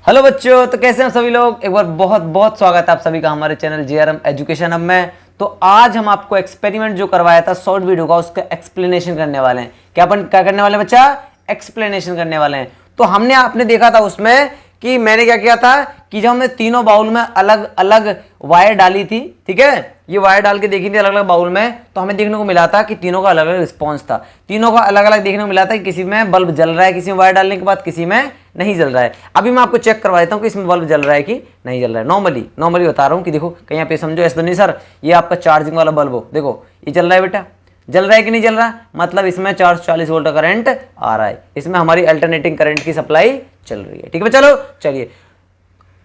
Hello बच्चों, तो कैसे हैं सभी लोग। एक बार बहुत बहुत स्वागत है आप सभी का हमारे चैनल जेआरएम एजुकेशन हब में। तो आज हम आपको एक्सपेरिमेंट जो करवाया था शॉर्ट वीडियो का, उसका एक्सप्लेनेशन करने वाले हैं। क्या करने वाले हैं बच्चा? एक्सप्लेनेशन करने वाले हैं। तो हमने आपने देखा था उसमें कि मैंने क्या किया था कि जब हमने तीनों बाउल में अलग अलग वायर डाली थी, ठीक है, ये वायर डाल के देखी थी अलग अलग बाउल में, तो हमें देखने को मिला था कि तीनों का अलग अलग रिस्पॉन्स था। तीनों का अलग अलग देखने को मिला था कि किसी में बल्ब जल रहा है, किसी में वायर डालने के बाद किसी में नहीं जल रहा है। अभी मैं आपको चेक करवा देता हूँ कि इसमें बल्ब जल रहा है कि नहीं जल रहा है। नॉर्मली बता रहा हूँ कि देखो कहीं पे समझो ऐसा नहीं सर ये आपका चार्जिंग वाला बल्ब हो, देखो ये जल रहा है बेटा, जल रहा है कि नहीं जल रहा, मतलब इसमें 440 वोल्ट का करंट आ रहा है, इसमें हमारी अल्टरनेटिंग करंट की सप्लाई चल रही है। ठीक है, चलो चलिए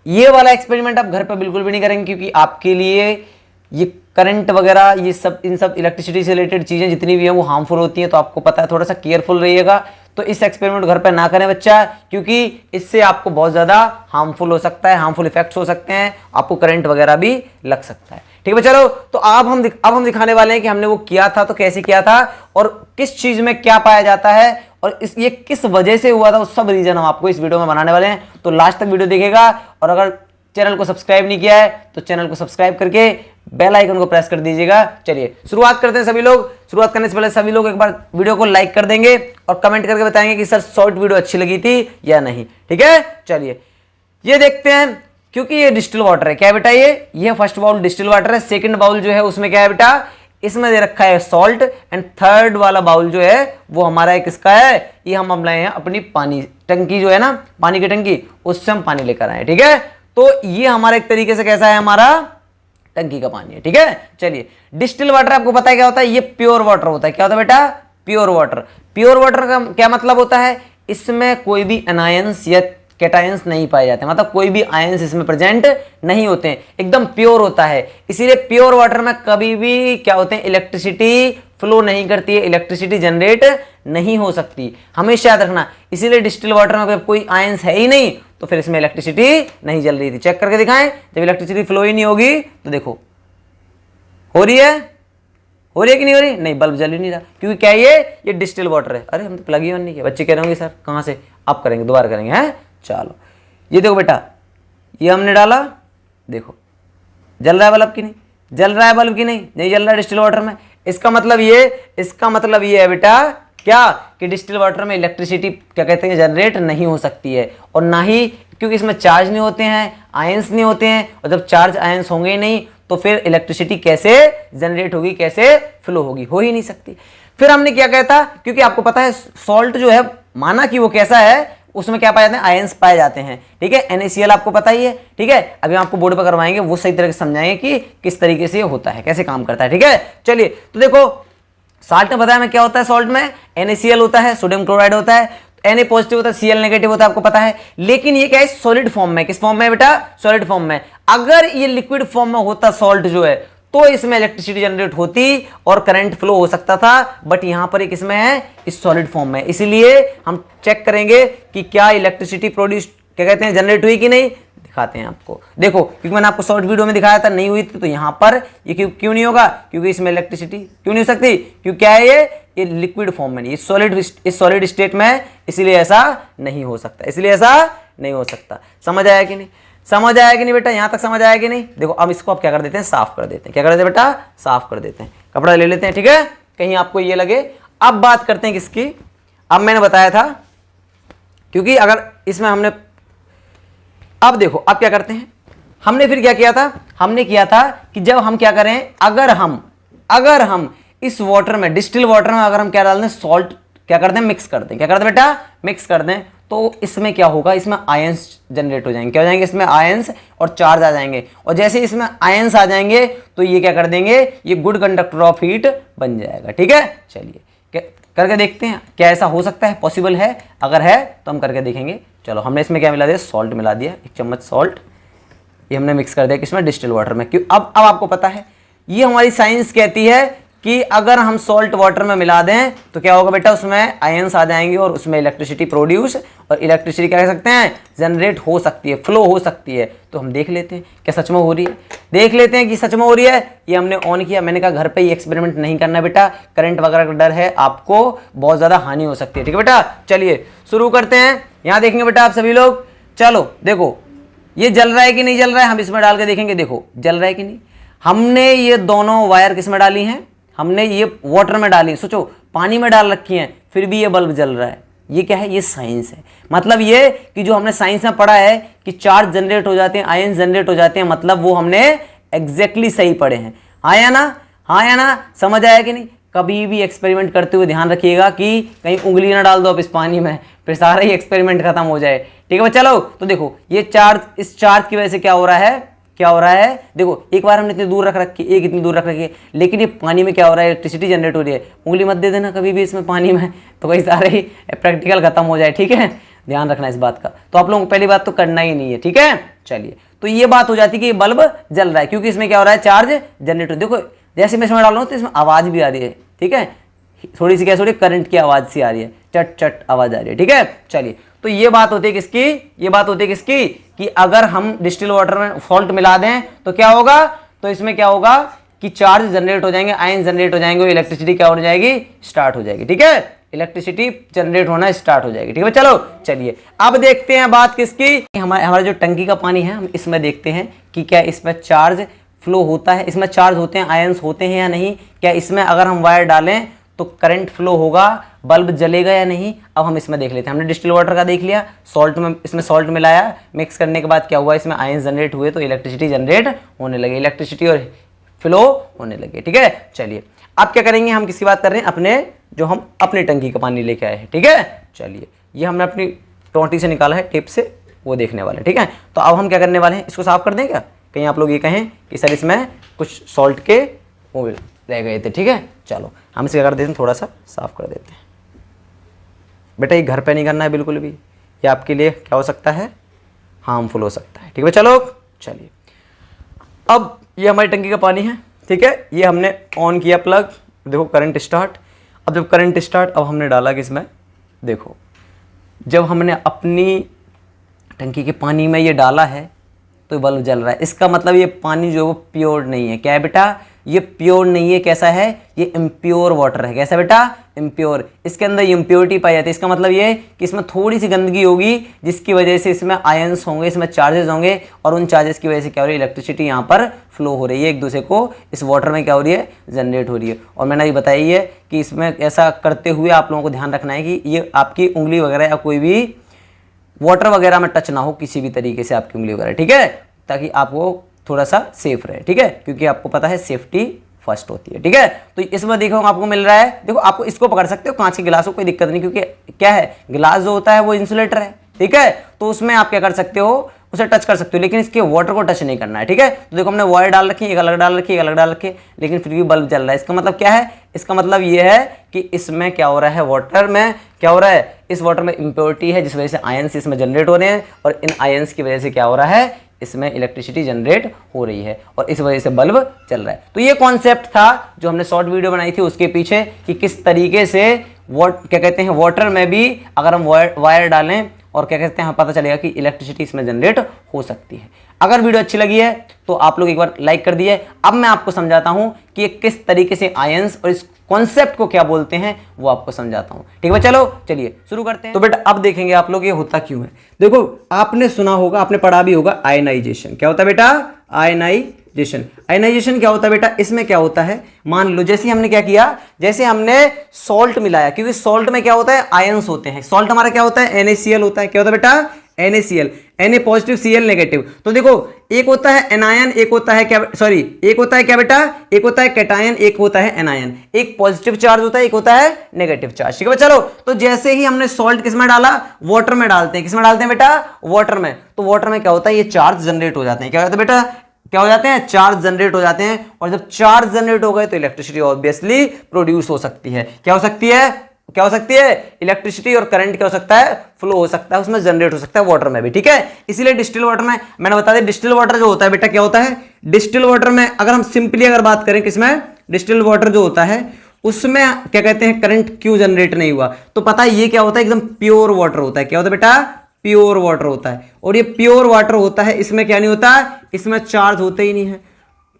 ये वाला एक्सपेरिमेंट आप घर पर बिल्कुल भी नहीं करेंगे, क्योंकि आपके लिए ये करंट वगैरह ये सब इन सब इलेक्ट्रिसिटी से रिलेटेड चीजें जितनी भी हैं वो हार्मफुल होती हैं। तो आपको पता है, थोड़ा सा केयरफुल रहिएगा। तो इस एक्सपेरिमेंट घर पे ना करें बच्चा, क्योंकि इससे आपको बहुत ज्यादा हार्मफुल हो सकता है, हार्मफुल इफेक्ट्स हो सकते हैं, आपको करंट वगैरह भी लग सकता है। ठीक है, चलो तो अब हम दिखाने वाले हैं कि हमने वो किया था तो कैसे किया था और किस चीज में क्या पाया जाता है और ये किस वजह से हुआ था, वो सब रीजन हम आपको इस वीडियो में बनाने वाले हैं। तो लास्ट तक वीडियो देखिएगा और अगर चैनल को सब्सक्राइब नहीं किया है तो चैनल को सब्सक्राइब करके बेल आइकन को प्रेस कर दीजिएगा। चलिए शुरुआत करते हैं। सभी लोग शुरुआत करने से पहले सभी लोग एक बार वीडियो को लाइक कर देंगे और कमेंट करके बताएंगे कि सर शॉर्ट वीडियो अच्छी लगी थी या नहीं। ठीक है, चलिए ये देखते हैं। क्योंकि ये डिस्टिल वाटर है, क्या है बेटा, ये फर्स्ट बाउल डिस्टिल वाटर है। सेकंड बाउल जो है उसमें क्या है बेटा, इसमें दे रखा है सॉल्ट। एंड थर्ड वाला बाउल जो है वो हमारा किसका है, ये हम लाए हैं अपनी पानी टंकी जो है ना, पानी की टंकी, उससे हम पानी लेकर आए। ठीक है, तो ये हमारा एक तरीके से कैसा है, हमारा टंकी का पानी है। ठीक है, चलिए डिस्टिल वाटर आपको पता है क्या होता है, ये प्योर वाटर होता है। क्या होता है बेटा, प्योर वाटर। प्योर वाटर का क्या मतलब होता है, इसमें कोई भी एनायंस या कैटायंस नहीं पाए जाते, मतलब कोई भी आयंस इसमें प्रेजेंट नहीं होते हैं, एकदम प्योर होता है। इसीलिए प्योर वाटर में कभी भी क्या होते हैं, इलेक्ट्रिसिटी फ्लो नहीं करती है, इलेक्ट्रिसिटी जनरेट नहीं हो सकती, हमेशा याद रखना। इसीलिए डिस्टिल वाटर में कोई आयंस है ही नहीं तो फिर इसमें इलेक्ट्रिसिटी नहीं जल रही थी। चेक करके दिखाएं, जब इलेक्ट्रिसिटी फ्लो ही नहीं होगी तो देखो हो रही है कि नहीं हो रही, नहीं बल्ब जल ही नहीं रहा, क्योंकि क्या ये डिस्टिल वाटर है। अरे हम तो प्लग ही ऑन नहीं किया। बच्चे कह रहे होंगे सर कहां से, आप करेंगे दोबारा करेंगे हैं। चलो ये देखो बेटा, ये हमने डाला, देखो जल रहा है बल्ब की नहीं, जल रहा है बल्ब की नहीं जल रहा है डिस्टिल वाटर में। इसका मतलब ये है बेटा क्या, कि डिस्टिल वाटर में इलेक्ट्रिसिटी क्या कहते हैं, जनरेट नहीं हो सकती है। और ना ही क्योंकि इसमें चार्ज नहीं होते हैं, आयंस नहीं होते हैं, और जब चार्ज आयंस होंगे ही नहीं तो फिर इलेक्ट्रिसिटी कैसे जनरेट होगी, कैसे फ्लो होगी, हो ही नहीं सकती। फिर हमने क्या कहा था, क्योंकि आपको पता है सॉल्ट जो है, माना कि वो कैसा है, उसमें क्या पाए जाते हैं, आयंस पाए जाते हैं। ठीक है, NaCl आपको पता ही है। ठीक है, अभी हम आपको बोर्ड पर करवाएंगे, वो सही तरह से समझाएंगे कि किस तरीके से ये होता है, कैसे काम करता है। ठीक है, चलिए तो देखो साल्ट में बताया मैं क्या होता है, सॉल्ट में NaCl होता है, सोडियम क्लोराइड होता है, Na पॉजिटिव होता है, Cl नेगेटिव होता है, आपको पता है। लेकिन ये क्या है, सॉलिड फॉर्म में। किस फॉर्म में बेटा, सॉलिड फॉर्म में। अगर ये लिक्विड फॉर्म में होता सॉल्ट जो है तो इसमें इलेक्ट्रिसिटी जनरेट होती और करंट फ्लो हो सकता था, बट यहां पर एक इसमें है, इस सॉलिड फॉर्म में। इसीलिए हम चेक करेंगे कि क्या इलेक्ट्रिसिटी प्रोड्यूस क्या कहते हैं, जनरेट हुई कि नहीं, दिखाते हैं आपको। देखो क्योंकि मैंने आपको शॉर्ट वीडियो में दिखाया था नहीं हुई थी, तो यहां पर ये क्यों नहीं होगा, क्योंकि इसमें इलेक्ट्रिसिटी क्यों नहीं हो सकती, क्योंकि क्या है ये लिक्विड फॉर्म में, इस सॉलिड स्टेट में, इसीलिए ऐसा नहीं हो सकता, इसलिए ऐसा नहीं हो सकता। समझ आया कि नहीं, समझ आया कि नहीं बेटा, यहां तक समझ आया कि नहीं। देखो अब इसको आप क्या कर देते हैं, साफ कर देते हैं। क्या कर देते हैं बेटा, साफ कर देते हैं, कपड़ा ले लेते हैं। ठीक है, कहीं आपको ये लगे। अब बात करते हैं किसकी, अब मैंने बताया था, क्योंकि अगर इसमें हमने, अब देखो अब क्या करते हैं, हमने फिर क्या किया था, हमने किया था कि जब हम क्या करें, अगर हम इस वाटर में, डिस्टिल वाटर में अगर हम क्या डाल दें, सॉल्ट क्या कर दें, मिक्स कर दें। क्या कर दें बेटा, मिक्स कर दें, तो इसमें क्या होगा, इसमें आयंस जनरेट हो जाएंगे। क्या हो जाएंगे, इसमें आयंस और चार्ज आ जाएंगे। और जैसे इसमें आयंस आ जाएंगे तो ये क्या कर देंगे, ये गुड कंडक्टर ऑफ हीट बन जाएगा। ठीक है, चलिए करके देखते हैं क्या ऐसा हो सकता है, पॉसिबल है। अगर है तो हम करके देखेंगे। चलो हमने इसमें क्या मिला दिया, सॉल्ट मिला दिया, 1 चम्मच सॉल्ट, ये हमने मिक्स कर दिया किसमें, डिस्टिल वाटर में। क्यों, अब आपको पता है, ये हमारी साइंस कहती है कि अगर हम सॉल्ट वाटर में मिला दें तो क्या होगा बेटा, उसमें आयंस आ जाएंगे और उसमें इलेक्ट्रिसिटी प्रोड्यूस, और इलेक्ट्रिसिटी क्या कह सकते हैं, जनरेट हो सकती है, फ्लो हो सकती है। तो हम देख लेते हैं क्या सच में हो रही है, देख लेते हैं कि सच में हो रही है। ये हमने ऑन किया, मैंने कहा घर पे ये एक्सपेरिमेंट नहीं करना बेटा, करंट वगैरह का डर है, आपको बहुत ज्यादा हानि हो सकती है। ठीक है बेटा, चलिए शुरू करते हैं। यहां देखेंगे बेटा आप सभी लोग, चलो देखो ये जल रहा है कि नहीं जल रहा है, हम इसमें डाल के देखेंगे। देखो जल रहा है कि नहीं। हमने ये दोनों वायर किस में डाली हैं, हमने ये वाटर में डाली। सोचो पानी में डाल रखी हैं फिर भी ये बल्ब जल रहा है। ये क्या है, ये साइंस है। मतलब ये कि जो हमने साइंस में पढ़ा है कि चार्ज जनरेट हो जाते हैं, आयन जनरेट हो जाते हैं, मतलब वो हमने एग्जैक्टली सही पढ़े हैं। हाँ या ना, हाँ या ना, समझ आया कि नहीं। कभी भी एक्सपेरिमेंट करते हुए ध्यान रखिएगा कि कहीं उंगली ना डाल दो आप इस पानी में, फिर सारा ही एक्सपेरिमेंट खत्म हो जाए। ठीक है चलो, तो देखो ये चार्ज, इस चार्ज की वजह से क्या हो रहा है, क्या हो रहा है। देखो एक बार हमने इतनी दूर रख रखी, एक इतनी दूर रख रखी है, लेकिन ये पानी में क्या हो रहा है, इलेक्ट्रिसिटी जनरेट हो रही है। उंगली मत दे देना कभी भी इसमें पानी में, तो कहीं सारे ही प्रैक्टिकल खत्म हो जाए। ठीक है, ध्यान रखना इस बात का। तो आप लोगों को पहली बात तो करना ही नहीं है। ठीक है, चलिए तो ये बात हो जाती है कि ये बल्ब जल रहा है क्योंकि इसमें क्या हो रहा है, चार्ज जनरेट हो। देखो जैसे मैं इसमें डाल रहा हूँ तो इसमें आवाज भी आ रही है। ठीक है, थोड़ी सी कैसे हो रही है, करंट की आवाज सी आ रही है, चट चट आवाज आ रही है। ठीक है, चलिए तो ये बात होती है किसकी, ये बात होती है किसकी, कि अगर हम डिस्टिल वाटर में सॉल्ट मिला दें तो क्या होगा, तो इसमें क्या होगा कि चार्ज जनरेट हो जाएंगे, आयन जनरेट हो जाएंगे, इलेक्ट्रिसिटी क्या हो जाएगी, स्टार्ट हो जाएगी। ठीक है, इलेक्ट्रिसिटी जनरेट होना स्टार्ट हो जाएगी। ठीक है चलो, चलिए अब देखते हैं बात किसकी, हमारा जो टंकी का पानी है हम इसमें देखते हैं कि क्या इसमें चार्ज फ्लो होता है, इसमें चार्ज होते हैं, आयंस होते हैं या नहीं, क्या इसमें अगर हम वायर डालें तो करंट फ्लो होगा, बल्ब जलेगा या नहीं। अब हम इसमें देख लेते हैं। हमने डिस्टिल वाटर का देख लिया, सॉल्ट में, इसमें सॉल्ट मिलाया, मिक्स करने के बाद क्या हुआ, इसमें आयंस जनरेट हुए तो इलेक्ट्रिसिटी जनरेट होने लगे, इलेक्ट्रिसिटी और फ्लो होने लगे। ठीक है, चलिए अब क्या करेंगे, हम किसकी बात कर रहे हैं, अपने जो हम अपनी टंकी का पानी लेके आए हैं। ठीक है, चलिए ये हमने अपनी टोंटी से निकाला है, टेप से, वो देखने वाले। ठीक है, तो अब हम क्या करने वाले हैं, इसको साफ कर दें क्या, कहीं आप लोग ये कहें कि सर इसमें कुछ सॉल्ट के वो रह गए थे। ठीक है, चलो हम इसे क्या कर देते हैं, थोड़ा सा साफ कर देते हैं। बेटा ये घर पे नहीं करना है बिल्कुल भी, ये आपके लिए क्या हो सकता है, हार्मफुल हो सकता है। ठीक है चलो, चलिए अब ये हमारी टंकी का पानी है। ठीक है, ये हमने ऑन किया प्लग, देखो करंट स्टार्ट। अब जब करंट स्टार्ट, अब हमने डाला किसमें, देखो जब हमने अपनी टंकी के पानी में ये डाला है तो बल्ब जल रहा है। इसका मतलब ये पानी जो है वो प्योर नहीं है। क्या है बेटा, ये प्योर नहीं है, कैसा है, ये इम्प्योर वाटर है। कैसा बेटा, इम्प्योर, इसके अंदर इम्प्योरिटी पाई जाती है। इसका मतलब ये कि इसमें थोड़ी सी गंदगी होगी जिसकी वजह से इसमें आयंस होंगे, इसमें चार्जेस होंगे, और उन चार्जेस की वजह से क्या हो रही है, इलेक्ट्रिसिटी यहाँ पर फ्लो हो रही है, एक दूसरे को इस वाटर में क्या हो रही है, जनरेट हो रही है। और मैंने ये बताई है कि इसमें ऐसा करते हुए आप लोगों को ध्यान रखना है कि ये आपकी उंगली वगैरह या कोई भी वाटर वगैरह में टच ना हो किसी भी तरीके से आपकी उंगली वगैरह। ठीक है, ताकि आपको थोड़ा सा सेफ रहे। ठीक है, क्योंकि आपको पता है सेफ्टी फर्स्ट होती है। ठीक है, तो इसमें देखो आपको मिल रहा है, देखो आपको इसको पकड़ सकते हो, कांच के गिलास को कोई दिक्कत नहीं, क्योंकि क्या है, गिलास जो होता है वो इंसुलेटर है। ठीक है, तो उसमें आप क्या कर सकते हो, उसे टच कर सकते हो, लेकिन इसके वाटर को टच नहीं करना है। ठीक है, तो देखो हमने वायर डाल रखी है, एक अलग डाल रखी है, एक अलग डाल रखी है, लेकिन फिर भी बल्ब जल रहा है। इसका मतलब क्या है, इसका मतलब ये है कि इसमें क्या हो रहा है, वाटर में क्या हो रहा है, इस वाटर में इम्प्योरिटी है, जिस वजह से आयंस इसमें जनरेट हो रहे हैं, और इन आयंस की वजह से क्या हो रहा है, इसमें इलेक्ट्रिसिटी जनरेट हो रही है, और इस वजह से बल्ब चल रहा है। तो ये कॉन्सेप्ट था जो हमने शॉर्ट वीडियो बनाई थी उसके पीछे, कि किस तरीके से क्या कहते हैं, वाटर में भी अगर हम वायर डालें और क्या कहते हैं, हमें पता चलेगा कि इलेक्ट्रिसिटी इसमें जनरेट हो सकती है। अगर वीडियो अच्छी लगी है तो आप लोग एक बार लाइक कर दिए। अब मैं आपको समझाता हूं कि किस तरीके से आयंस और इस कॉन्सेप्ट को क्या बोलते हैं वो आपको समझाता हूं। ठीक है, चलो चलिए शुरू करते हैं। तो बेटा अब देखेंगे आप लोग ये होता क्यों है। देखो आपने सुना होगा, आपने पढ़ा भी होगा, आयनाइजेशन। क्या होता है बेटा, आयनाइजेशन। आयनाइजेशन क्या होता है बेटा, इसमें क्या होता है, मान लो जैसे हमने क्या किया, जैसे हमने सॉल्ट मिलाया, क्योंकि सॉल्ट में क्या होता है, आयंस होते हैं। सॉल्ट हमारा क्या होता है, NaCl होता है। क्या होता है बेटा, NaCl, Na positive Cl negative. तो देखो एक होता है एनायन, एक होता है क्या, सॉरी एक होता है क्या बेटा, एक होता है कैटायन, एक होता है एनायन। एक पॉजिटिव चार्ज होता है, एक होता है नेगेटिव चार्ज। ठीक है चलो, तो जैसे ही हमने सॉल्ट किसमें डाला, वाटर में डालते हैं। किसमें डालते हैं बेटा, वाटर में। तो वाटर में क्या होता है, ये चार्ज जनरेट हो जाते हैं। क्या होता है बेटा, क्या हो जाते हैं, चार्ज जनरेट हो जाते हैं। और जब चार्ज जनरेट हो गए तो इलेक्ट्रिसिटी ऑब्वियसली प्रोड्यूस हो सकती है। क्या हो सकती है, क्या हो सकती है, इलेक्ट्रिसिटी और करंट क्या हो सकता है, फ्लो हो सकता है, उसमें जनरेट हो सकता है वाटर में भी। ठीक है, इसीलिए डिस्टिल वाटर में मैंने बता दिया, डिस्टिल वाटर जो होता है बेटा क्या होता है, डिस्टिल वाटर में अगर हम सिंपली अगर बात करें, किसमें, डिस्टिल वाटर जो होता है उसमें क्या कहते हैं, करंट क्यों जनरेट नहीं हुआ, तो पता है ये क्या होता है, एकदम प्योर वाटर होता है। क्या होता है बेटा, प्योर वाटर होता है। और ये प्योर वाटर होता है, इसमें क्या नहीं होता, इसमें चार्ज होते ही नहीं है।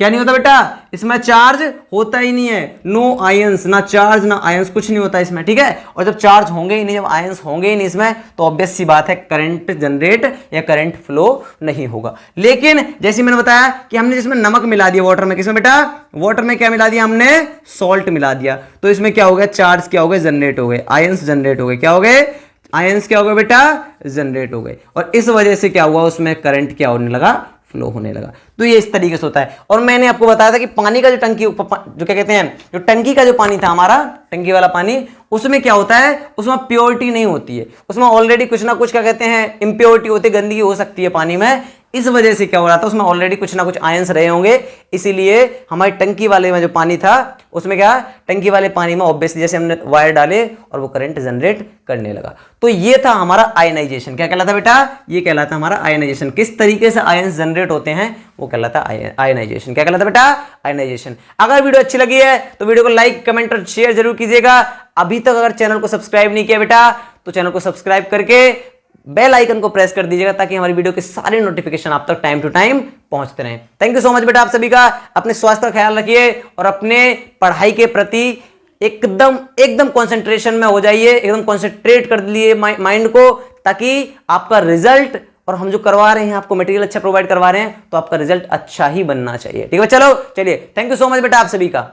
क्या नहीं होता बेटा, इसमें चार्ज होता ही नहीं है, नो आयंस, ना चार्ज ना आयंस, कुछ नहीं होता इसमें, ठीक है। और जब चार्ज होंगे ही नहीं, जब आयंस होंगे ही नहीं इसमें, तो ऑब्वियस सी बात है करंट जनरेट या करंट फ्लो नहीं होगा। लेकिन जैसे मैंने बताया कि हमने इसमें नमक मिला दिया वाटर में, किसमें बेटा, वाटर में क्या मिला दिया हमने, सॉल्ट मिला दिया, तो इसमें क्या हो गया, चार्ज क्या हो गए, जनरेट हो गए, आयंस जनरेट हो गए, क्या हो गए, आयंस क्या हो गए बेटा, जनरेट हो गए, और इस वजह से क्या हुआ, उसमें करंट क्या होने लगा, फ्लो होने लगा। तो ये इस तरीके से होता है। और मैंने आपको बताया था कि पानी का जो टंकी जो क्या कहते हैं, जो टंकी का जो पानी था हमारा, टंकी वाला पानी, उसमें क्या होता है, उसमें प्योरिटी नहीं होती है, उसमें ऑलरेडी कुछ ना कुछ क्या कहते हैं, इंप्योरिटी होती है, गंदगी हो सकती है पानी में। इस वजह से क्या हो रहा था, उसमें ऑलरेडी कुछ ना कुछ आयंस रहे होंगे, इसीलिए हमारी टंकी वाले में जो पानी था उसमें क्या, टंकी वाले पानी में ऑब्वियसली जैसे हमने वायर डाले और वो करंट जनरेट करने लगा। तो ये था हमारा आयनाइजेशन। क्या कहलाता बेटा, ये कहलाता हमारा आयनाइजेशन। किस तरीके से आयंस जनरेट होते हैं वो कहलाता आयनाइजेशन। क्या कहलाता बेटा, आयनाइजेशन। अगर वीडियो अच्छी लगी है तो वीडियो को लाइक कमेंट और शेयर जरूर कीजिएगा। अभी तक अगर चैनल को सब्सक्राइब नहीं किया बेटा तो चैनल को सब्सक्राइब करके बेल आइकन को प्रेस कर दीजिएगा ताकि हमारी वीडियो के सारे नोटिफिकेशन आप तक टाइम टू टाइम पहुंचते रहें। थैंक यू सो मच बेटा आप सभी का। अपने स्वास्थ्य का ख्याल रखिए और अपने पढ़ाई के प्रति एकदम एकदम कंसंट्रेशन में हो जाइए, एकदम कंसंट्रेट कर लिए माइंड को, ताकि आपका रिजल्ट, और हम जो करवा रहे हैं आपको मटेरियल अच्छा प्रोवाइड करवा रहे हैं, तो आपका रिजल्ट अच्छा ही बनना चाहिए। ठीक है, चलो चलिए, थैंक यू सो मच बेटा आप सभी का।